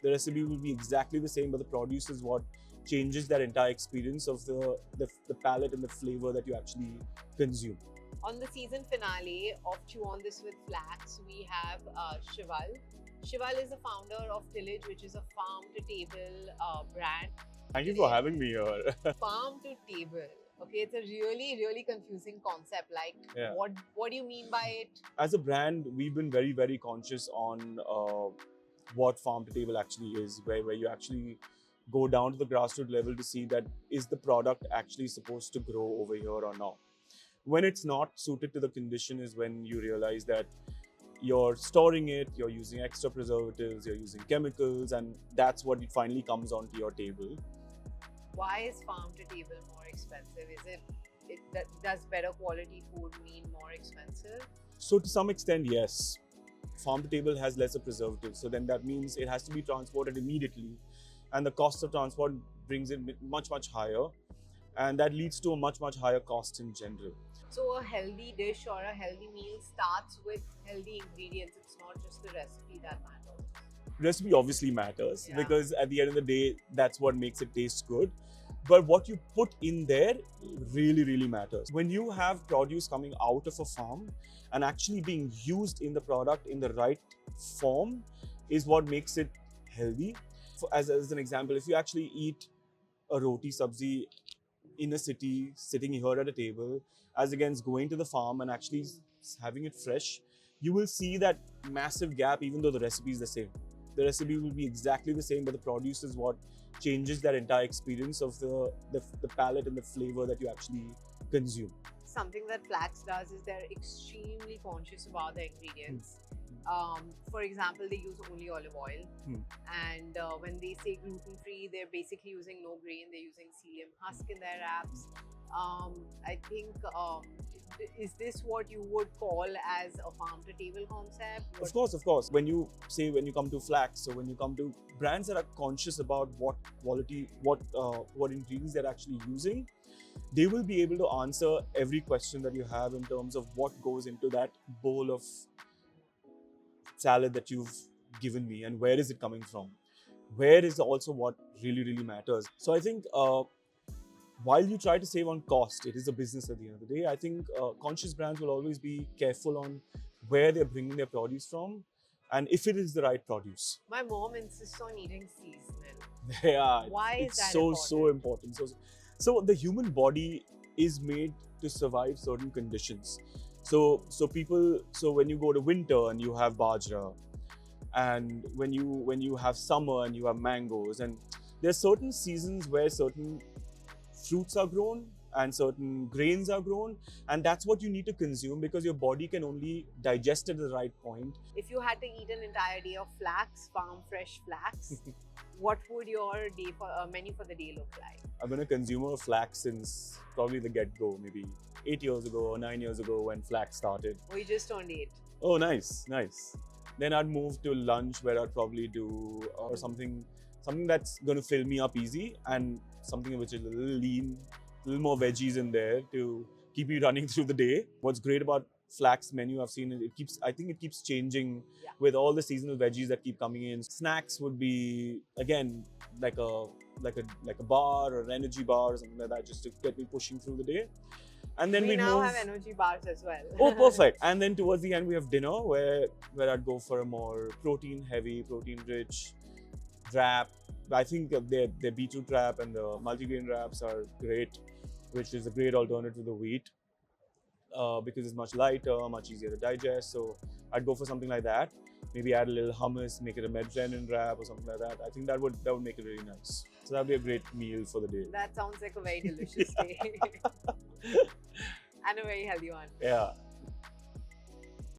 The recipe will be exactly the same, but the produce is what changes that entire experience of the palate and the flavor that you actually consume. On the season finale of Chew on This with Flax, we have Shival. Shival is the founder of Tillage, which is a farm-to-table brand. Thank you for having me here. Farm-to-table. Okay, it's a really confusing concept. Like, Yeah. what do you mean by it? As a brand, we've been very conscious on what farm-to-table actually is, where you actually go down to the grassroots level to see that is the product actually supposed to grow over here or not. When it's not suited to the condition is when you realize that you're storing it, you're using extra preservatives, you're using chemicals, and that's what it finally comes onto your table. Why is farm to table more expensive? Does better quality food mean more expensive? So to some extent, yes. Farm to table has lesser preservatives, so then that means it has to be transported immediately, and the cost of transport brings it much higher, and that leads to a much higher cost in general. So a healthy dish or a healthy meal starts with healthy ingredients. It's not just the recipe that matters. Recipe obviously matters, Yeah. because at the end of the day, that's what makes it taste good. But what you put in there really matters. When you have produce coming out of a farm and actually being used in the product in the right form is what makes it healthy. As an example, if you actually eat a roti sabzi in a city, sitting here at a table, as against going to the farm and actually having it fresh, you will see that massive gap, even though the recipe is the same. The recipe will be exactly the same, but the produce is what changes that entire experience of the palate and the flavor that you actually consume. Something that Flax does is they're extremely conscious about the ingredients. For example, they use only olive oil, and when they say gluten-free, they're basically using no grain. They're using psyllium husk in their wraps. I think, is this what you would call as a farm-to-table concept? Of course. When you come to Flax, so when you come to brands that are conscious about what quality, what ingredients they're actually using, they will be able to answer every question that you have in terms of what goes into that bowl of salad that you've given me and where is it coming from. Where is also what really matters. So I think while you try to save on cost, it is a business at the end of the day. I think conscious brands will always be careful on where they're bringing their produce from and if it is the right produce. My mom insists on eating seasonal. Yeah, Why is that so important. So the human body is made to survive certain conditions. So when you go to winter and you have bajra, and when you have summer and you have mangoes, and there's certain seasons where certain fruits are grown and certain grains are grown, and that's what you need to consume because your body can only digest it at the right point. If you had to eat an entire day of flax, farm fresh flax, what would your menu for the day look like? I've been a consumer of Flax since probably the get-go, maybe 8 years ago or 9 years ago when Flax started. Oh, you just turned 8. Oh, nice. Then I'd move to lunch where I'd probably do something that's going to fill me up easy and something which is a little lean, a little more veggies in there to keep you running through the day. What's great about Flax menu, I've seen I think it keeps changing with all the seasonal veggies that keep coming in. Snacks would be again like a bar or an energy bar or something like that, just to get me pushing through the day. And then we now have energy bars as well. Oh, perfect. And then towards the end we have dinner where I'd go for a more protein heavy, protein rich wrap. I think their beetroot wrap and the multigrain wraps are great, which is a great alternative to the wheat. Because it's much lighter, much easier to digest. So I'd go for something like that. Maybe add a little hummus, make it a Mediterranean wrap or something like that. I think that would make it really nice. So that'd be a great meal for the day. That sounds like a very delicious day. And a very healthy one. Yeah.